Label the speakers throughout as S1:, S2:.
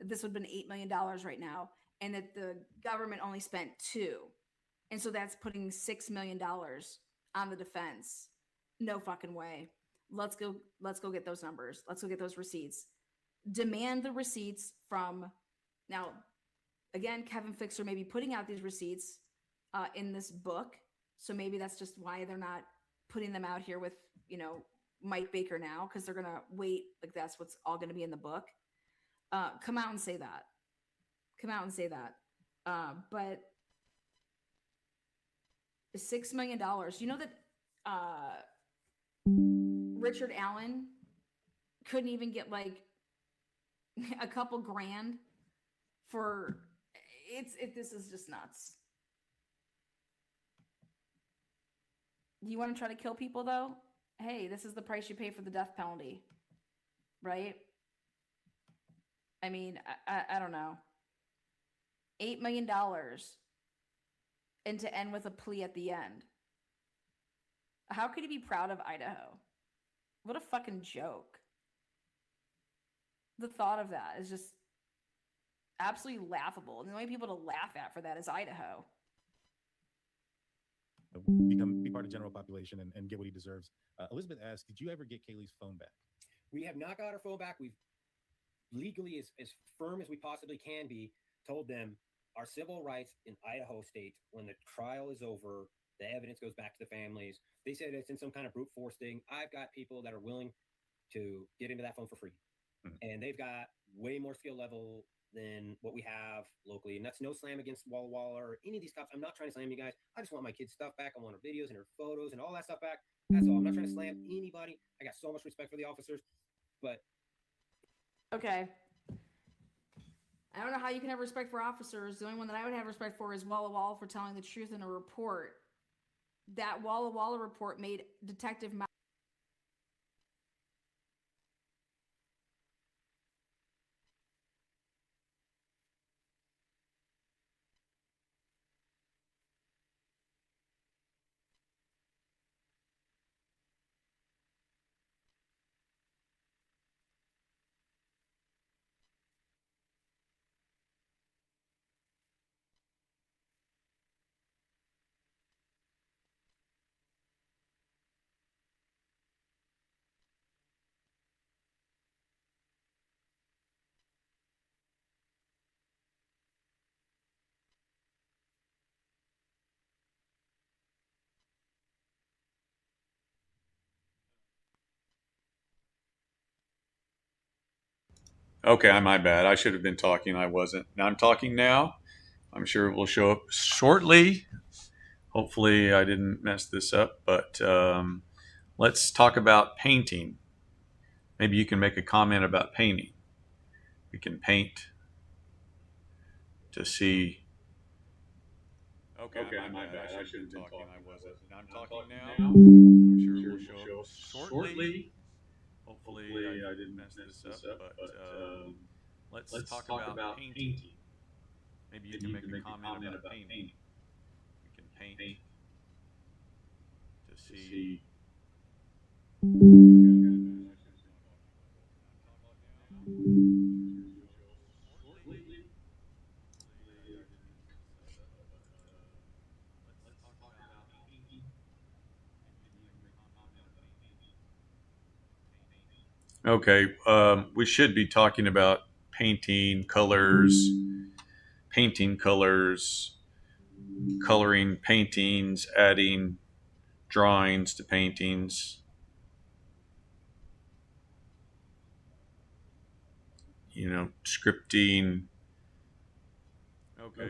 S1: this would have been $8 million right now, and that the government only spent two. And so that's putting $6 million on the defense. No fucking way. Let's go get those numbers. Let's go get those receipts. Demand the receipts from now. Again, Kevin Fixer may be putting out these receipts in this book. So maybe that's just why they're not putting them out here with, Mike Baker now, because they're going to wait. Like that's what's all going to be in the book. Come out and say that. Come out and say that. But $6 million. You know that Richard Allen couldn't even get like a couple grand for this is just nuts. You want to try to kill people though? Hey, this is the price you pay for the death penalty, right? I mean, I don't know. $8 million and to end with a plea at the end. How could he be proud of Idaho? What a fucking joke. The thought of that is just absolutely laughable. And the only people to laugh at for that is Idaho.
S2: Be part of the general population and get what he deserves. Elizabeth asked, did you ever get Kaylee's phone back?
S3: We have not got our phone back. We've legally, as firm as we possibly can be, told them our civil rights in Idaho state, when the trial is over, the evidence goes back to the families. They said it's in some kind of brute force thing. I've got people that are willing to get into that phone for free. And they've got way more skill level than what we have locally. And that's no slam against Walla Walla or any of these cops. I'm not trying to slam you guys. I just want my kids' stuff back. I want her videos and her photos and all that stuff back. That's all. I'm not trying to slam anybody. I got so much respect for the officers. But
S1: okay. I don't know how you can have respect for officers. The only one that I would have respect for is Walla Walla for telling the truth in a report. That Walla Walla report made Detective
S4: Okay, my bad. I should have been talking. I wasn't. Now I'm talking now. I'm sure it will show up shortly. Hopefully I didn't mess this up, but let's talk about painting. Maybe you can make a comment about painting. We can paint to see. Okay, my bad. I should have been talking. I wasn't. Now I'm talking now. I'm sure it will show up shortly. Hopefully I didn't mess this up, but let's talk about painting. Maybe you can make a comment about painting. We can paint to see. Okay, we should be talking about painting colors, coloring paintings, adding drawings to paintings. Scripting. Okay,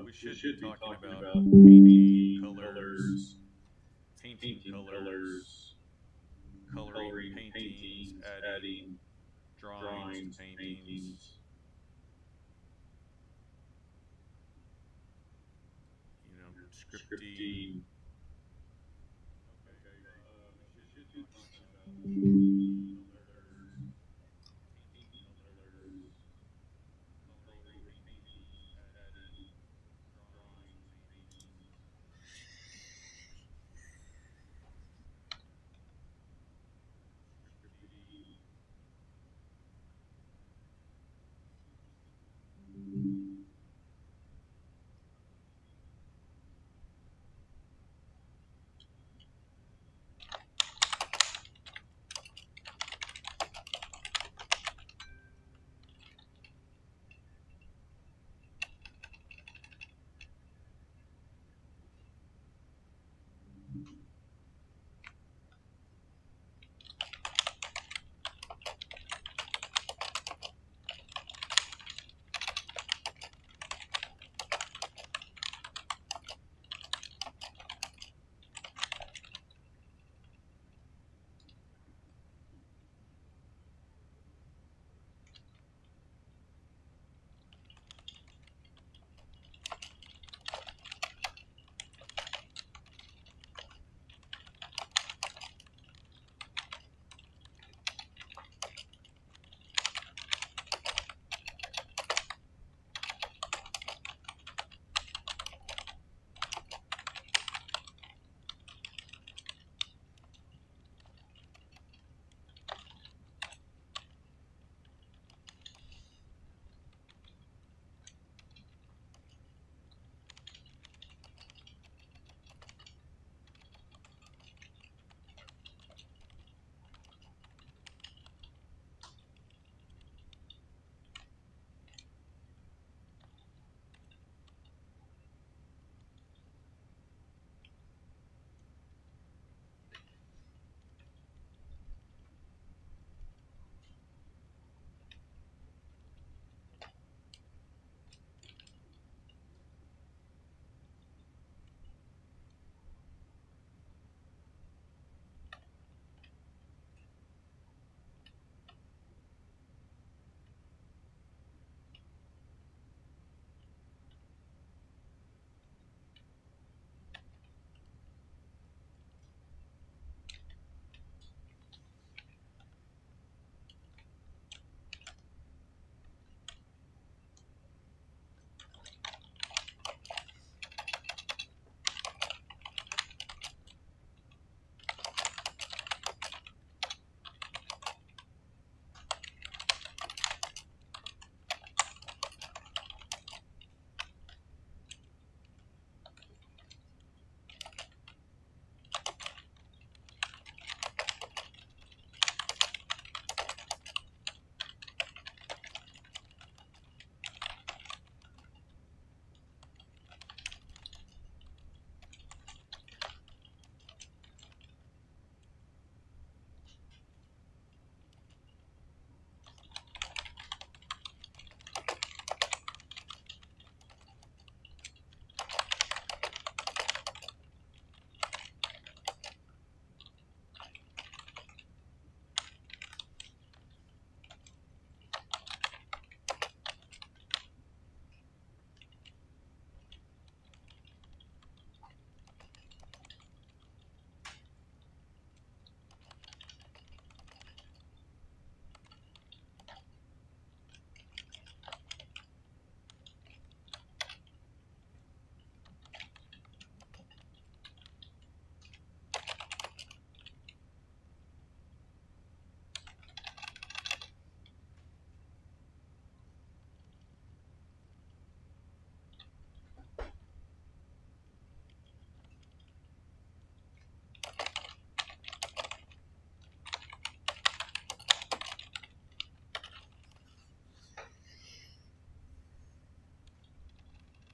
S4: we should be talking about painting colors, coloring paintings, adding drawings to paintings. Scripting.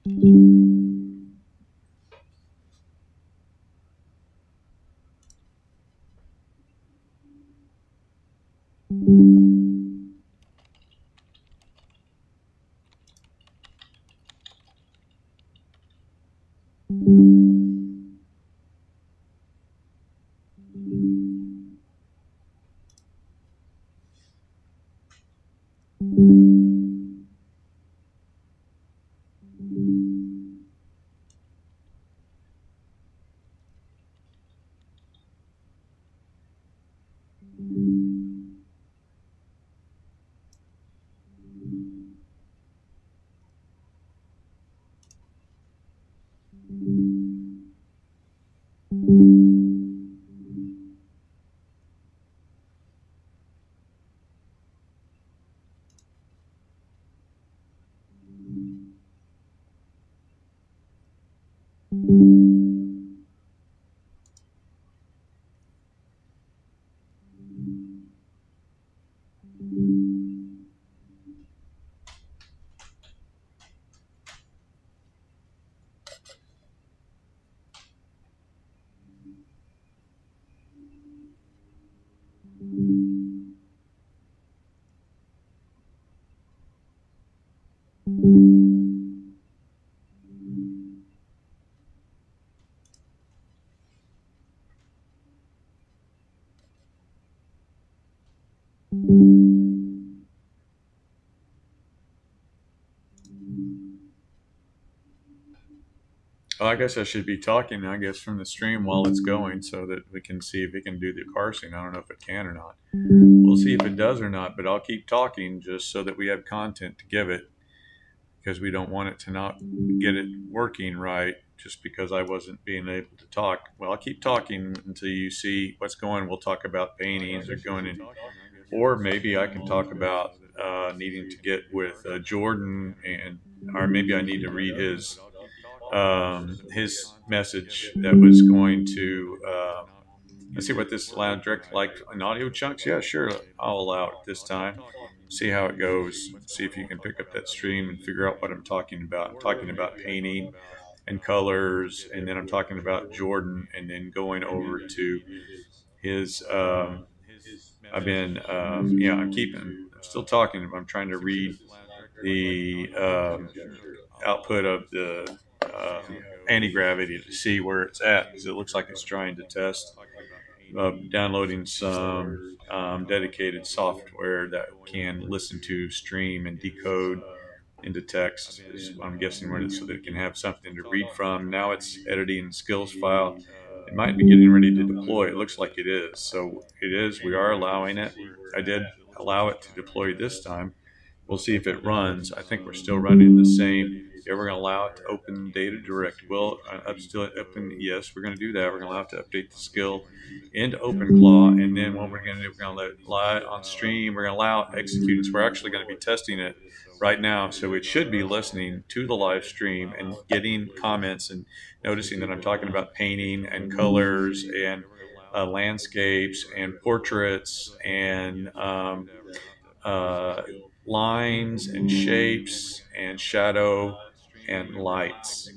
S4: Well, I guess I should be talking, I guess, from the stream while it's going so that we can see if it can do the parsing. I don't know if it can or not. We'll see if it does or not, but I'll keep talking just so that we have content to give it, because we don't want it to not get it working right just because I wasn't being able to talk. Well, I'll keep talking until you see what's going. We'll talk about paintings or going in, or maybe I can talk about needing to get with Jordan, and or maybe I need to read his message that was going to. Let's see what this allow direct like in audio chunks. Yeah, sure, I'll allow it this time. See how it goes. See if you can pick up that stream and figure out what I'm talking about. I'm talking about painting and colors, and then I'm talking about Jordan, and then going over to his. I'm still talking. I'm trying to read the output of the anti-gravity to see where it's at, because it looks like it's trying to test downloading some dedicated software that can listen to, stream, and decode into text, is what I'm guessing, where so that it can have something to read from. Now it's editing skills file. It might be getting ready to deploy. It looks like it is. So it is. We are allowing it. I did allow it to deploy this time. We'll see if it runs. I think we're still running the same. Yeah, we're going to allow it to open data direct. Well, still open. Yes, we're going to do that. We're going to allow it to update the skill into OpenClaw. And then what we're going to do, we're going to let it lie on stream. We're going to allow it to execute. So we're actually going to be testing it right now. So it should be listening to the live stream and getting comments and noticing that I'm talking about painting and colors and landscapes and portraits and lines and shapes and shadow and lights.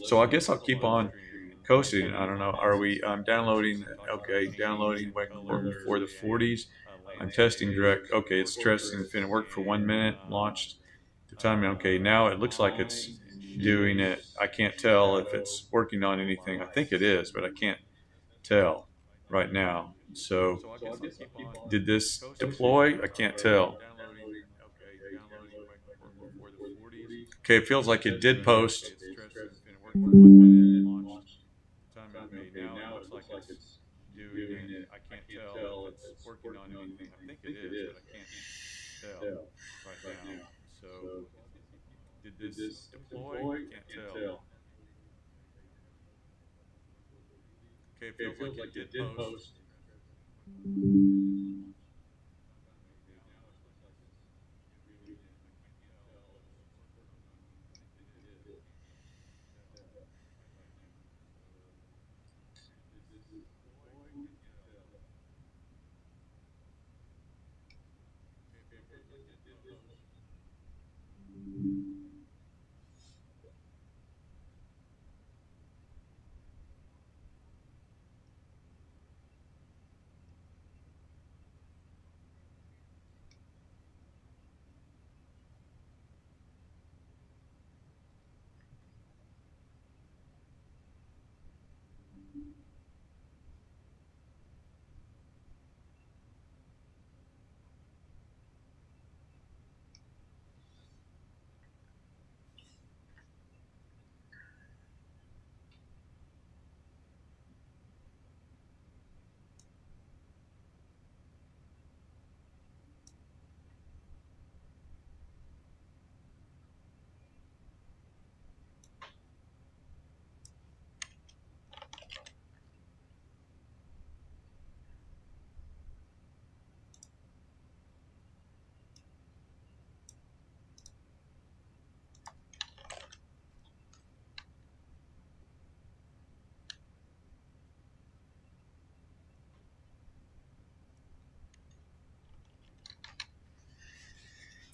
S4: So I guess I'll keep on coasting. I don't know. Are we? I'm downloading. Okay, downloading working for the 40s. I'm testing direct. Okay, it's testing. It worked for 1 minute. Launched the timing. Okay, now it looks like it's doing it. I can't tell if it's working on anything. I think it is, but I can't tell right now. So did this deploy? I can't tell. Okay, it feels like it did post.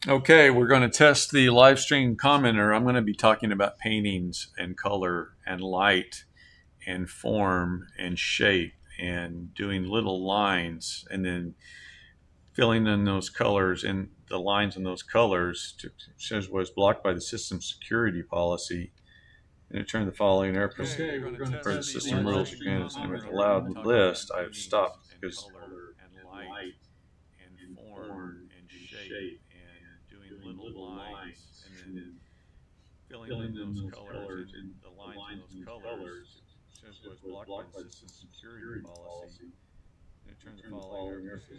S4: Okay, we're going to test the live stream commenter. I'm going to be talking about paintings and color and light and form and shape and doing little lines and then filling in those colors and the lines in those colors says was blocked by the system security policy. And return the following error for the system rules again and with allowed list I've stopped because light and form and shape and doing little lines and then filling in those colors and the lines in those colors says was blocked by the system security policy. And return the following error for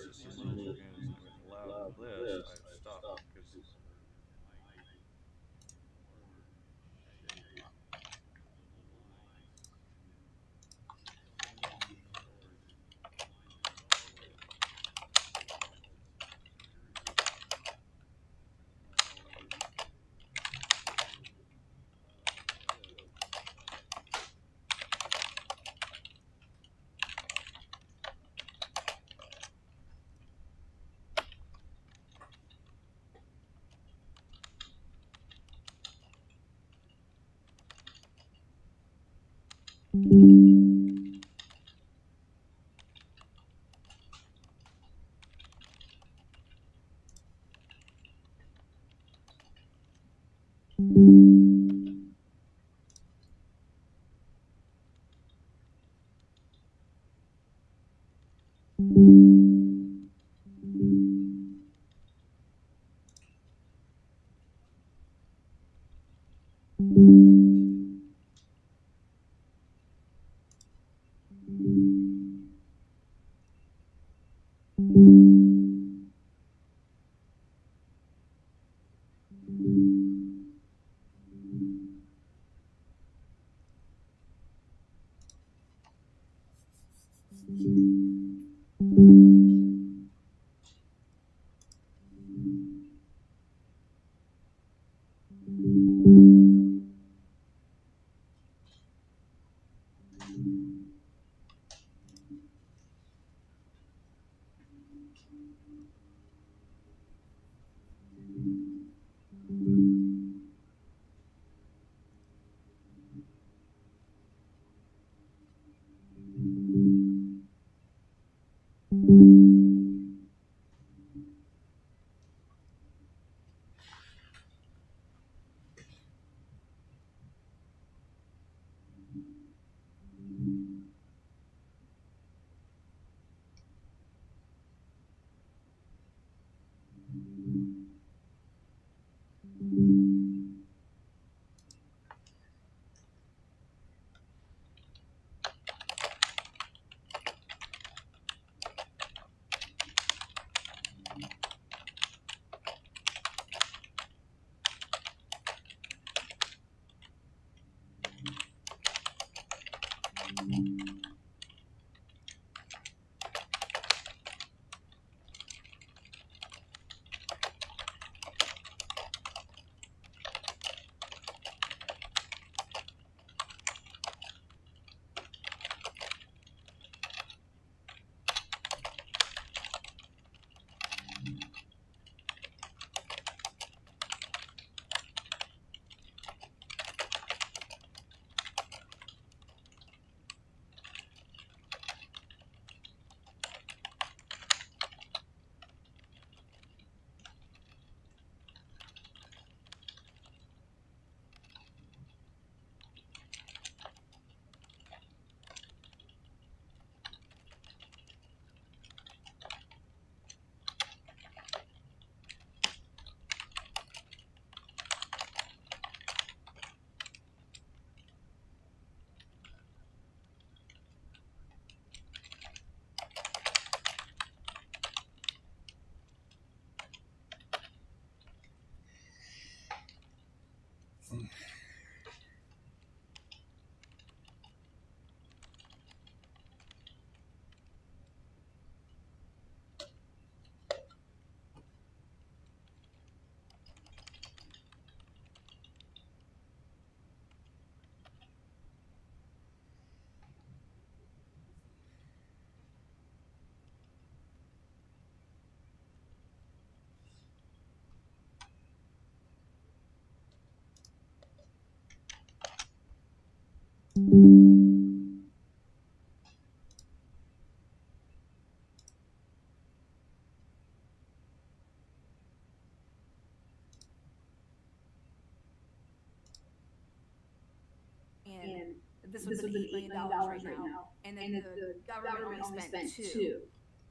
S4: the system rules again and with allowed list I've stopped because
S1: And this would have been $8 million right now, and that the government only spent two,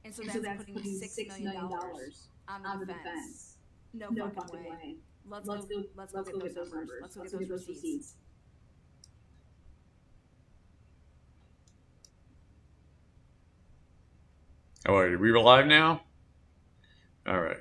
S1: and so that's putting $6 million on the defense. No fucking way. Let's go get those numbers. Let's go get those receipts.
S4: All right, are we live now? All right.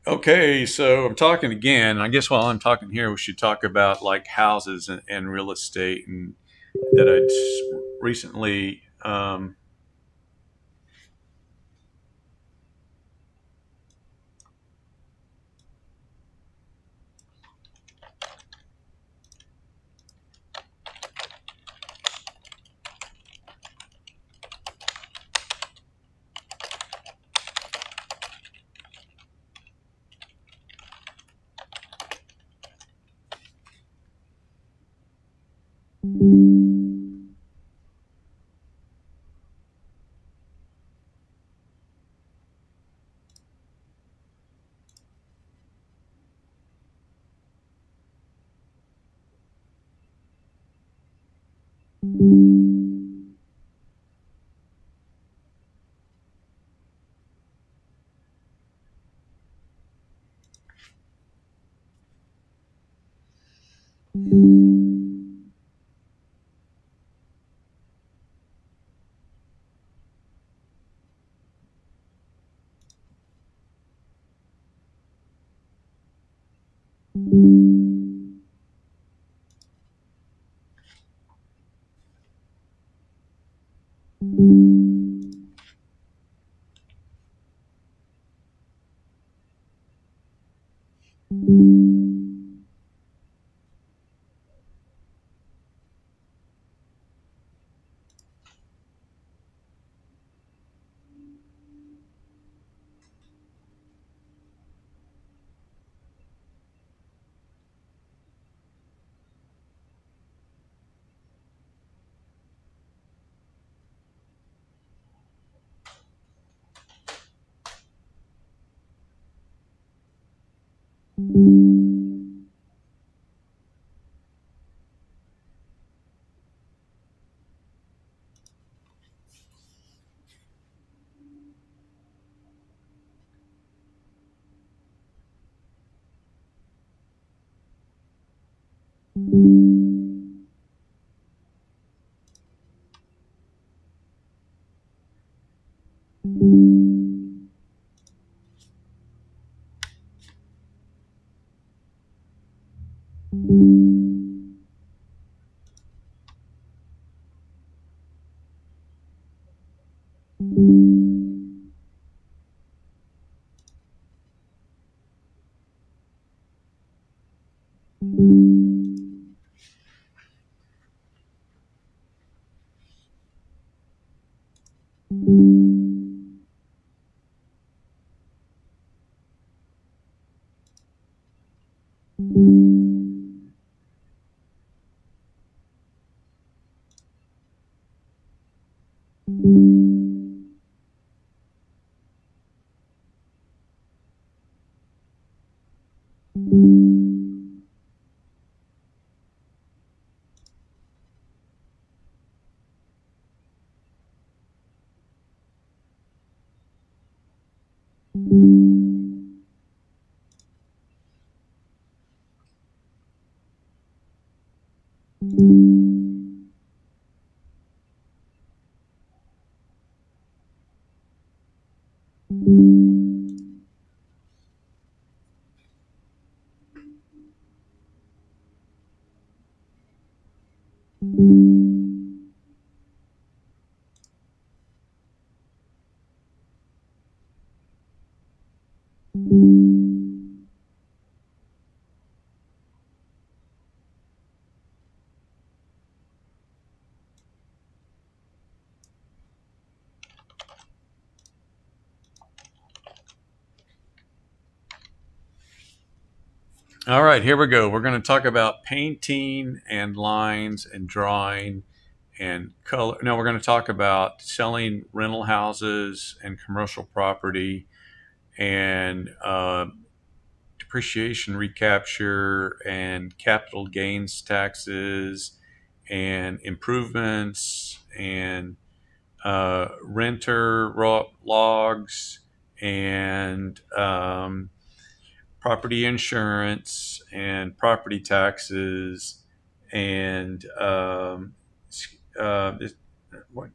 S4: Okay, so I'm talking again. I guess while I'm talking here, we should talk about like houses and real estate, and that I recently All right, here we go. We're going to talk about painting and lines and drawing and color. No, we're going to talk about selling rental houses and commercial property and depreciation recapture and capital gains taxes and improvements and renter logs and property insurance and property taxes and what,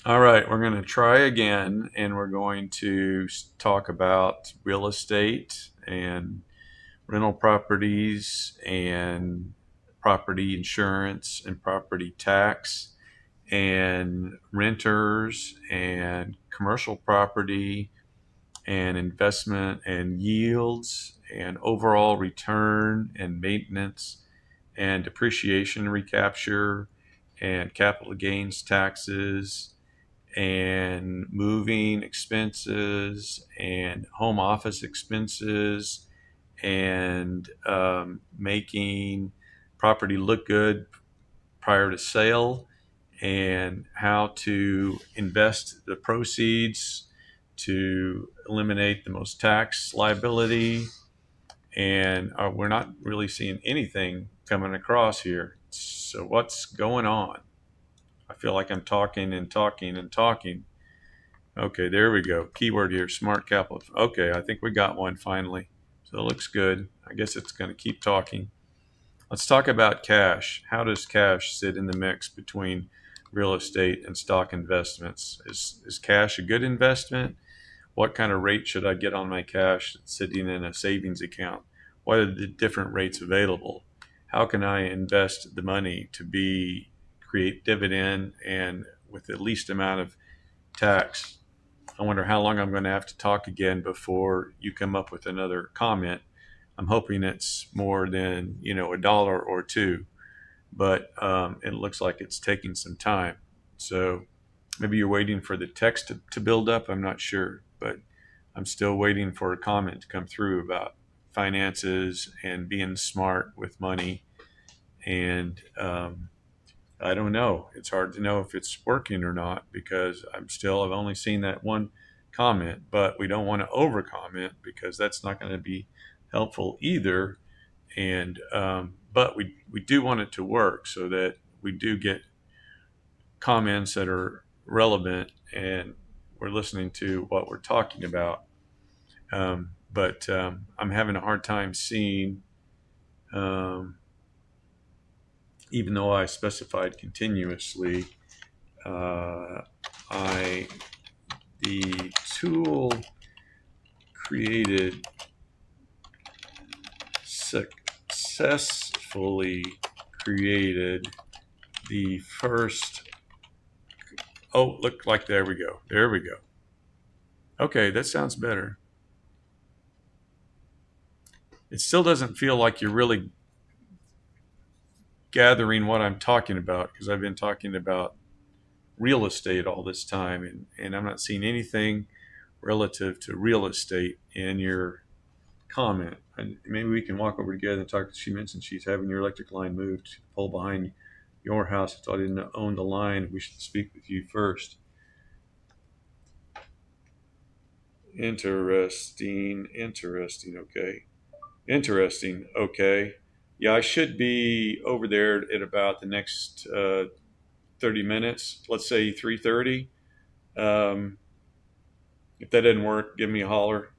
S4: all right, we're going to try again, and we're going to talk about real estate and rental properties and property insurance and property tax and renters and commercial property and investment and yields and overall return and maintenance and depreciation recapture and capital gains taxes and moving expenses and home office expenses and making property look good prior to sale and how to invest the proceeds to eliminate the most tax liability. And we're not really seeing anything coming across here. So what's going on? I feel like I'm talking and talking and talking. Okay, there we go. Keyword here, smart capital. Okay, I think we got one finally. So it looks good. I guess it's going to keep talking. Let's talk about cash. How does cash sit in the mix between real estate and stock investments. Is cash a good investment? What kind of rate should I get on my cash sitting in a savings account? What are the different rates available? How can I invest the money to create dividend and with the least amount of tax? I wonder how long I'm going to have to talk again before you come up with another comment. I'm hoping it's more than a dollar or two, but it looks like it's taking some time. So maybe you're waiting for the text to build up. I'm not sure, but I'm still waiting for a comment to come through about finances and being smart with money. And I don't know. It's hard to know if it's working or not because I've only seen that one comment, but we don't want to over comment because that's not going to be helpful either. And but we do want it to work so that we do get comments that are relevant and we're listening to what we're talking about. But I'm having a hard time seeing, even though I specified continuously, the tool successfully created the first. Oh, look, like there we go. There we go. Okay, that sounds better. It still doesn't feel like you're really gathering what I'm talking about because I've been talking about real estate all this time and I'm not seeing anything relative to real estate in your comment. And maybe we can walk over together and talk. She mentioned she's having your electric line moved to the pole behind your house. I thought I didn't own the line. We should speak with you first. Interesting. Okay. Interesting. Okay. Yeah, I should be over there at about the next 30 minutes. Let's say 3:30. If that didn't work, give me a holler.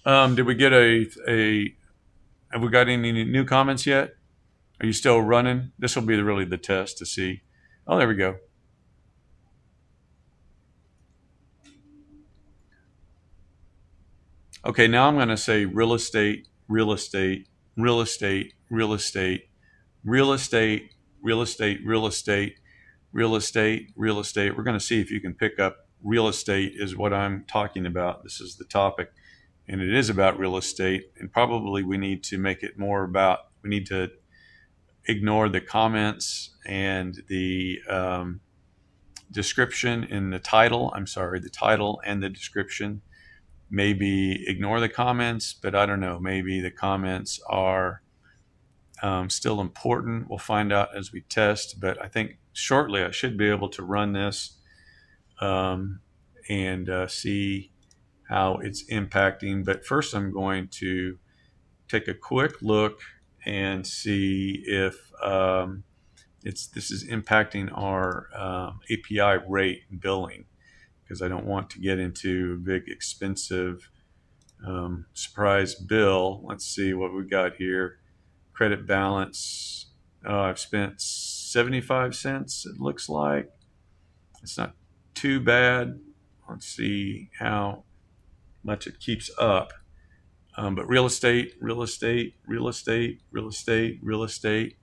S4: Did we get have we got any new comments yet? Are you still running? This will be really the test to see. Oh, there we go. Okay, now I'm going to say real estate, real estate, real estate, real estate, real estate, real estate, real estate, real estate, real estate. We're going to see if you can pick up real estate is what I'm talking about. This is the topic. And it is about real estate. And probably we need to make it more about, we need to ignore the comments and the description in the title. I'm sorry, the title and the description. Maybe ignore the comments, but I don't know. Maybe the comments are still important. We'll find out as we test. But I think shortly I should be able to run this and see how it's impacting. But first I'm going to take a quick look and see if this is impacting our API rate billing, because I don't want to get into a big expensive surprise bill. Let's see what we got here. Credit balance. I've spent 75 cents, it looks like. It's not too bad. Let's see how much it keeps up. But real estate, real estate, real estate, real estate, real estate,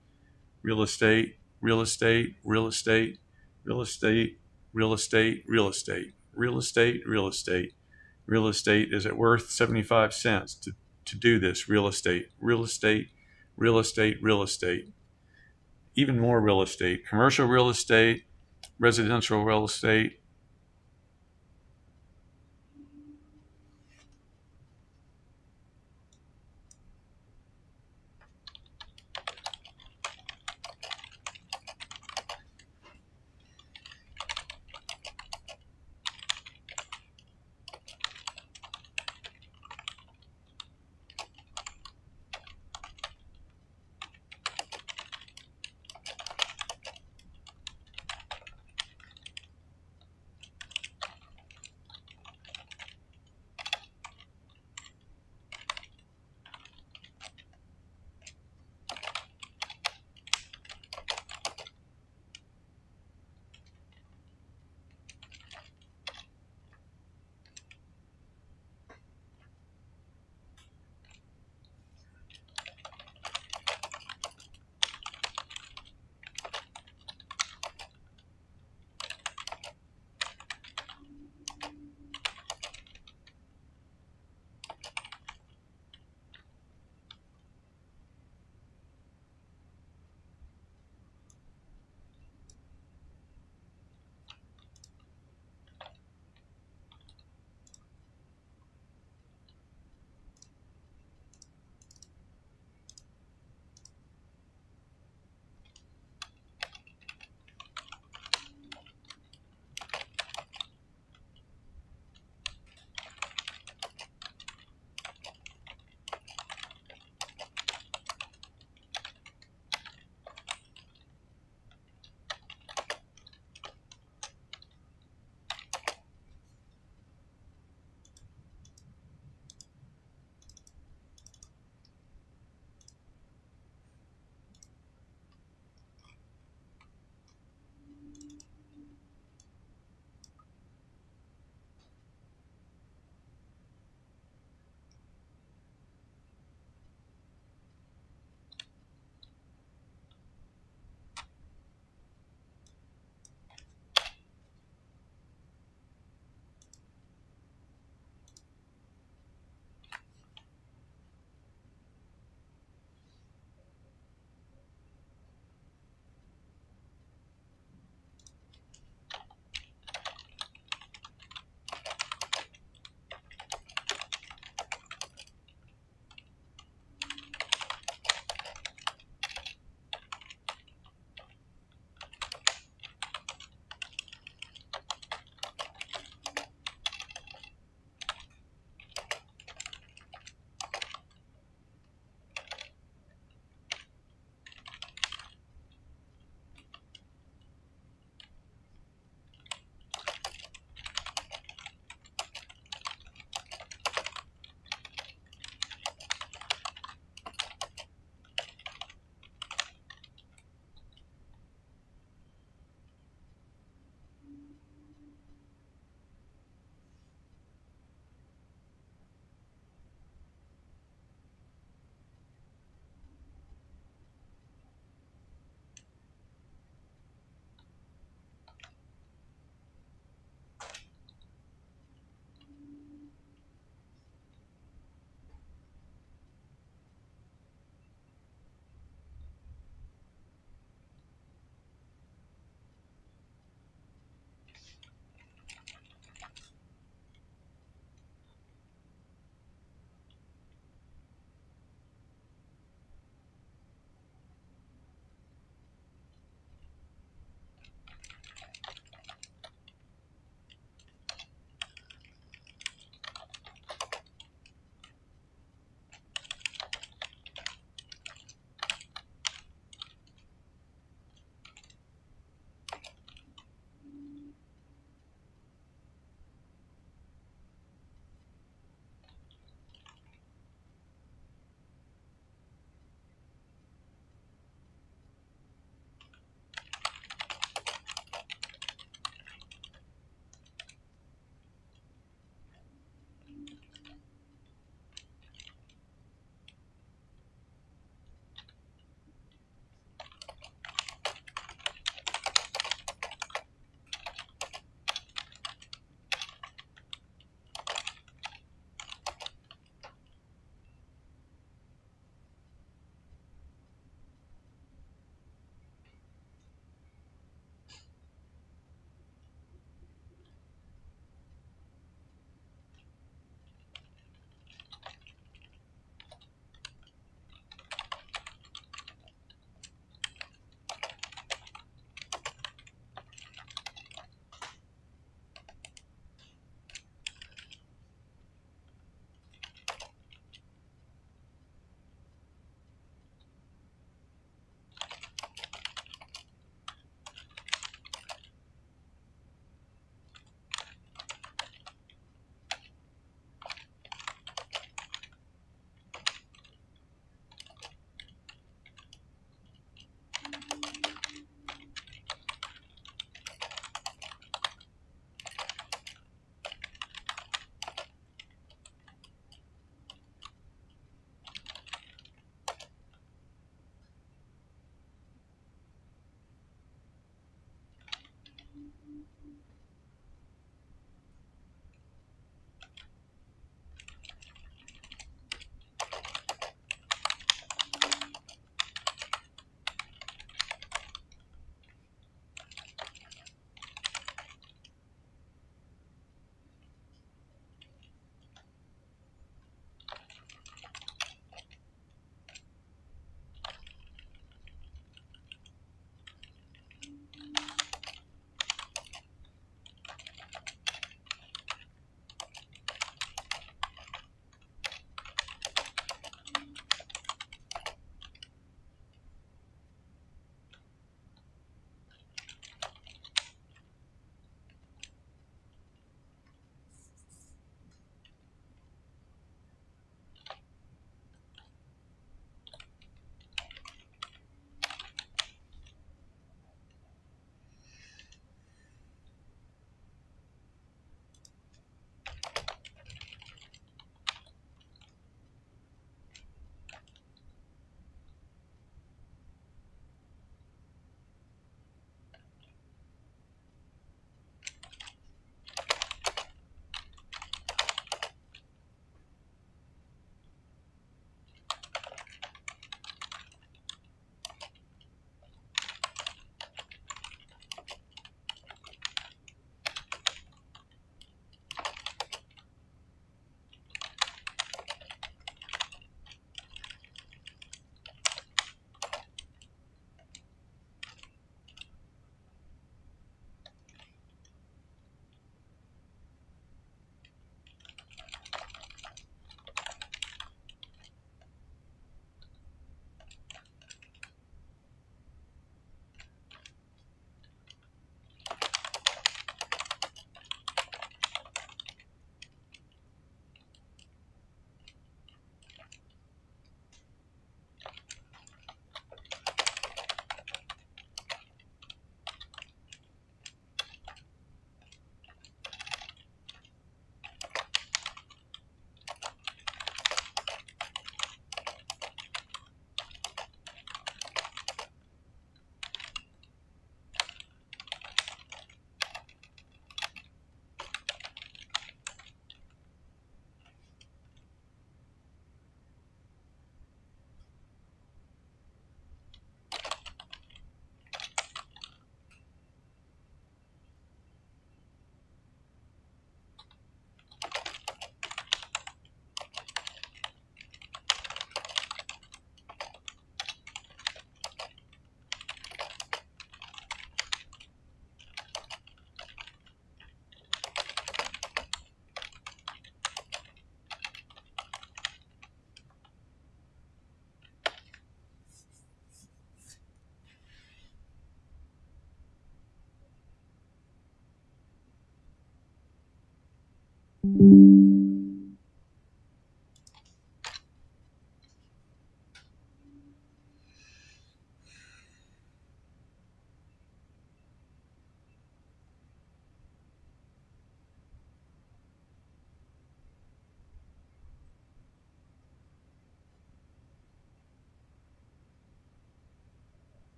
S4: real estate, real estate, real estate, real estate, real estate, real estate, real estate, real estate, real estate. Is it worth 75 cents to do this? Real estate, real estate, real estate, real estate. even more real estate, commercial real estate, residential real estate.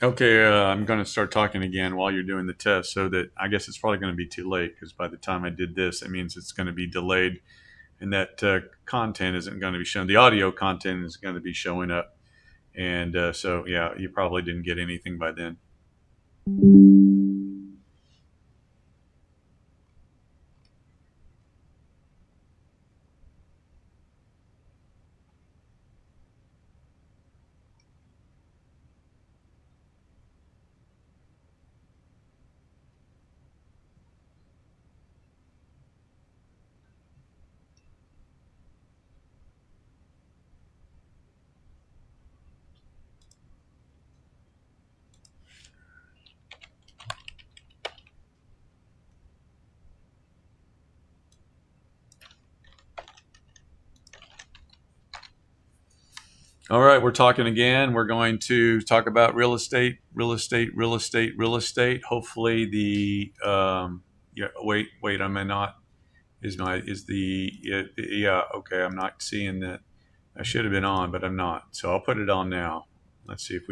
S4: Okay, I'm going to start talking again while you're doing the test, so that I guess it's probably going to be too late, because by the time I did this, it means it's going to be delayed, and that content isn't going to be shown. The audio content is going to be showing up, and so yeah, you probably didn't get anything by then. All right, we're talking again. We're going to talk about real estate, real estate, real estate, real estate. Hopefully the yeah. Wait. I may not. Yeah. Okay, I'm not seeing that. I should have been on, but I'm not. So I'll put it on now. Let's see if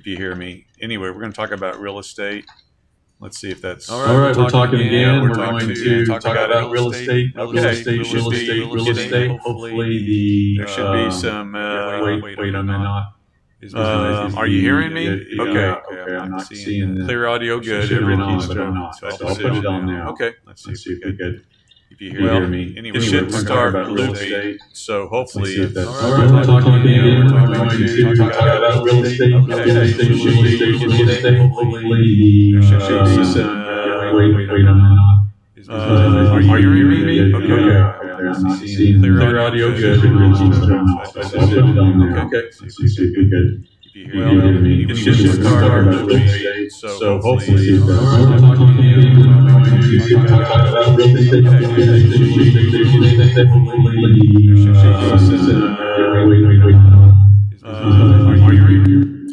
S4: you hear me. Anyway, we're going to talk about real estate. Let's see if that's
S5: all right. We're talking again. We're going to talk about real estate, real estate. Hopefully,
S4: there should be some.
S5: wait, I'm not.
S4: Are you hearing me? Okay.
S5: I'm not seeing that.
S4: Clear audio, good.
S5: Should have been on, but
S4: So
S5: I'm not. So
S4: I'll
S5: I'll put it on now.
S4: Okay.
S5: Let's see if we could.
S4: If you
S5: hear
S4: me.
S5: me.
S4: Anyway, should
S5: we're
S4: start
S5: talking about
S4: real
S5: real
S4: estate.
S5: estate.
S4: So hopefully,
S5: All right,
S4: we're
S5: we're talking again. We're going
S4: to
S5: to talk about real estate. Hopefully,
S4: there should be some.
S5: Wait, I'm not.
S4: Are you hearing me? Okay.
S5: I'm not seeing clear audio, good.
S4: Okay.
S5: Let's see if we could.
S4: If you hear me, it should start
S5: about real estate.
S4: So
S5: hopefully,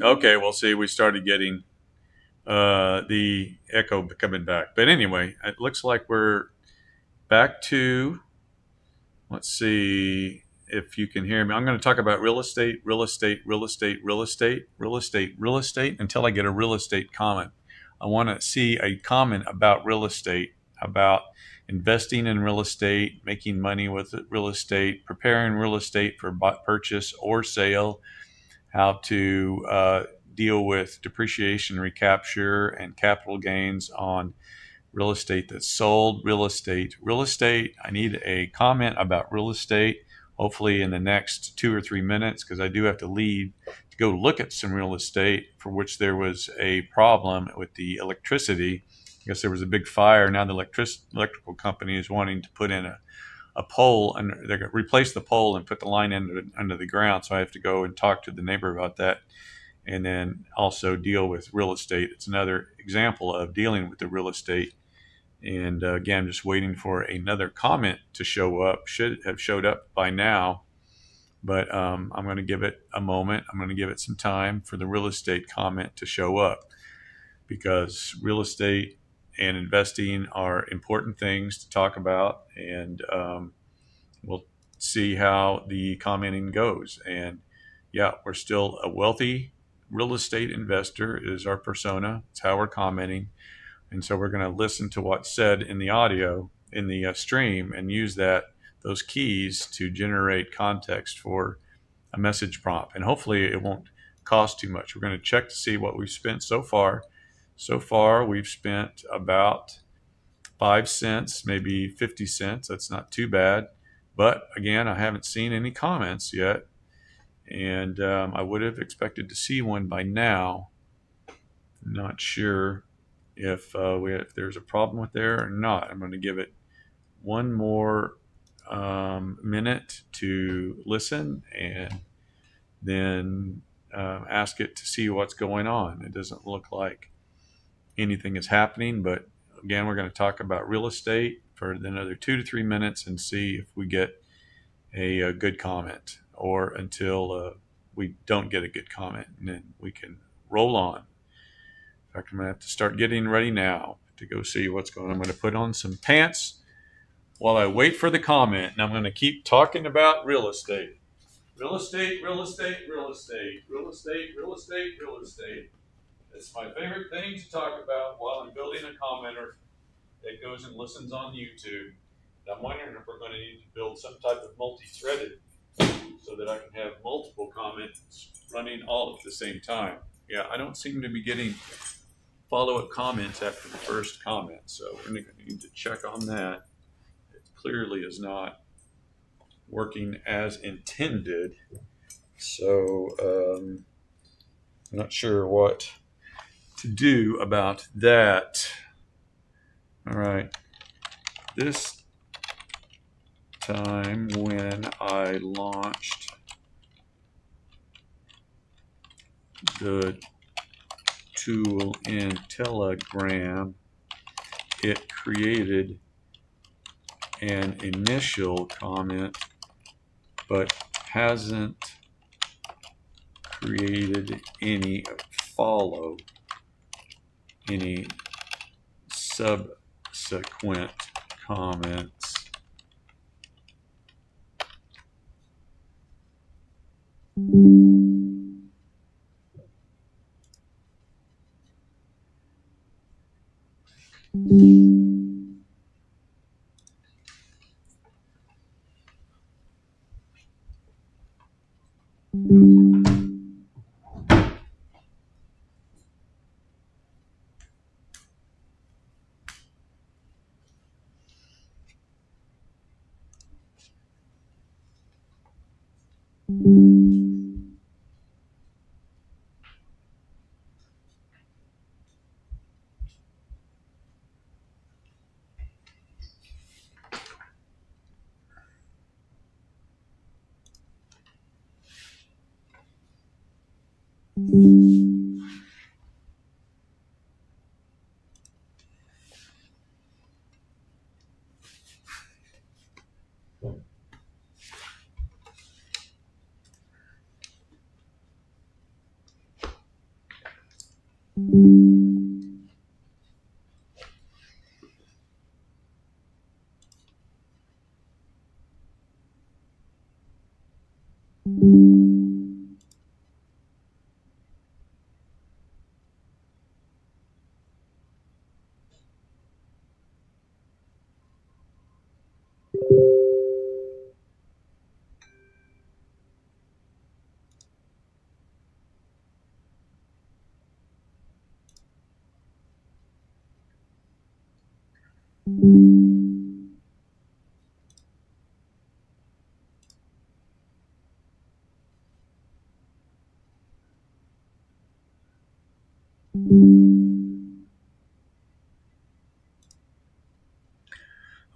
S4: okay, we'll see. We started getting the echo coming back. But anyway, it looks like we're back to, let's see if you can hear me. I'm going to talk about real estate until I get a real estate comment. I want to see a comment about real estate, about investing in real estate, making money with real estate, preparing real estate for purchase or sale, how to deal with depreciation, recapture, and capital gains on real estate that's sold. Real estate. I need a comment about real estate, hopefully in the next 2 or 3 minutes, because I do have to leave to go look at some real estate for which there was a problem with the electricity. I guess there was a big fire. Now the electrical company is wanting to put in a pole, and they're going to replace the pole and put the line under the ground. So I have to go and talk to the neighbor about that, and then also deal with real estate. It's another example of dealing with the real estate. And again, I'm just waiting for another comment to show up. Should have showed up by now, but I'm going to give it a moment. I'm going to give it some time for the real estate comment to show up, because real estate and investing are important things to talk about, and we'll see how the commenting goes. And yeah, we're still a wealthy real estate investor is our persona. It's how we're commenting. And so we're going to listen to what's said in the audio, in the stream, and use those keys to generate context for a message prompt. And hopefully it won't cost too much. We're going to check to see what we've spent so far. So far, we've spent about 5 cents, maybe 50 cents. That's not too bad. But again, I haven't seen any comments yet. And I would have expected to see one by now. Not sure if there's a problem with there or not. I'm going to give it one more minute to listen, and then ask it to see what's going on. It doesn't look like anything is happening, but again, we're going to talk about real estate for another 2 to 3 minutes and see if we get a good comment, or until we don't get a good comment, and then we can roll on. In fact, I'm going to have to start getting ready now to go see what's going on. I'm going to put on some pants while I wait for the comment, and I'm going to keep talking about real estate. Real estate. It's my favorite thing to talk about while I'm building a commenter that goes and listens on YouTube. And I'm wondering if we're going to need to build some type of multi-threaded so that I can have multiple comments running all at the same time. Yeah, I don't seem to be getting follow-up comments after the first comment, so we're going to need to check on that. It clearly is not working as intended, so I'm not sure what to do about that. All right, this time when I launched the tool in Telegram, it created an initial comment but hasn't created any, follow any subsequent comments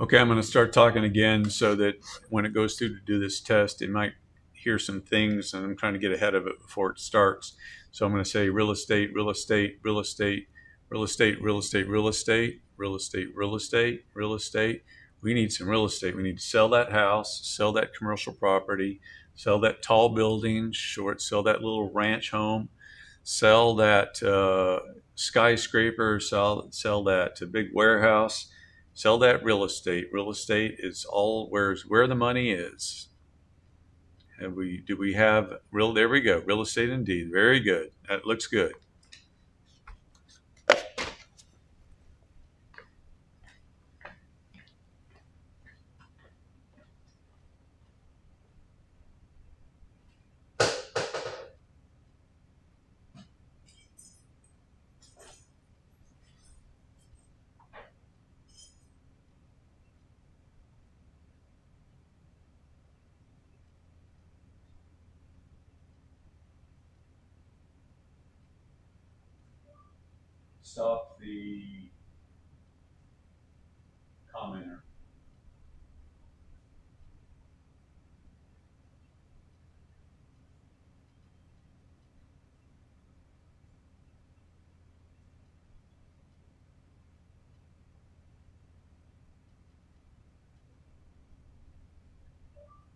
S4: Okay, I'm going to start talking again so that when it goes through to do this test, it might hear some things, and I'm trying to get ahead of it before it starts. So I'm going to say real estate, real estate, real estate, real estate, real estate, real estate, real estate, real estate, real estate. We need some real estate. We need to sell that house, sell that commercial property, sell that tall building, sell that little ranch home, sell that skyscraper, sell that big warehouse. Sell that real estate. Real estate is all where the money is. Do we have real? There we go. Real estate indeed. Very good. That looks good. Stop the commenter.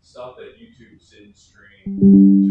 S4: Stop that YouTube Zen stream.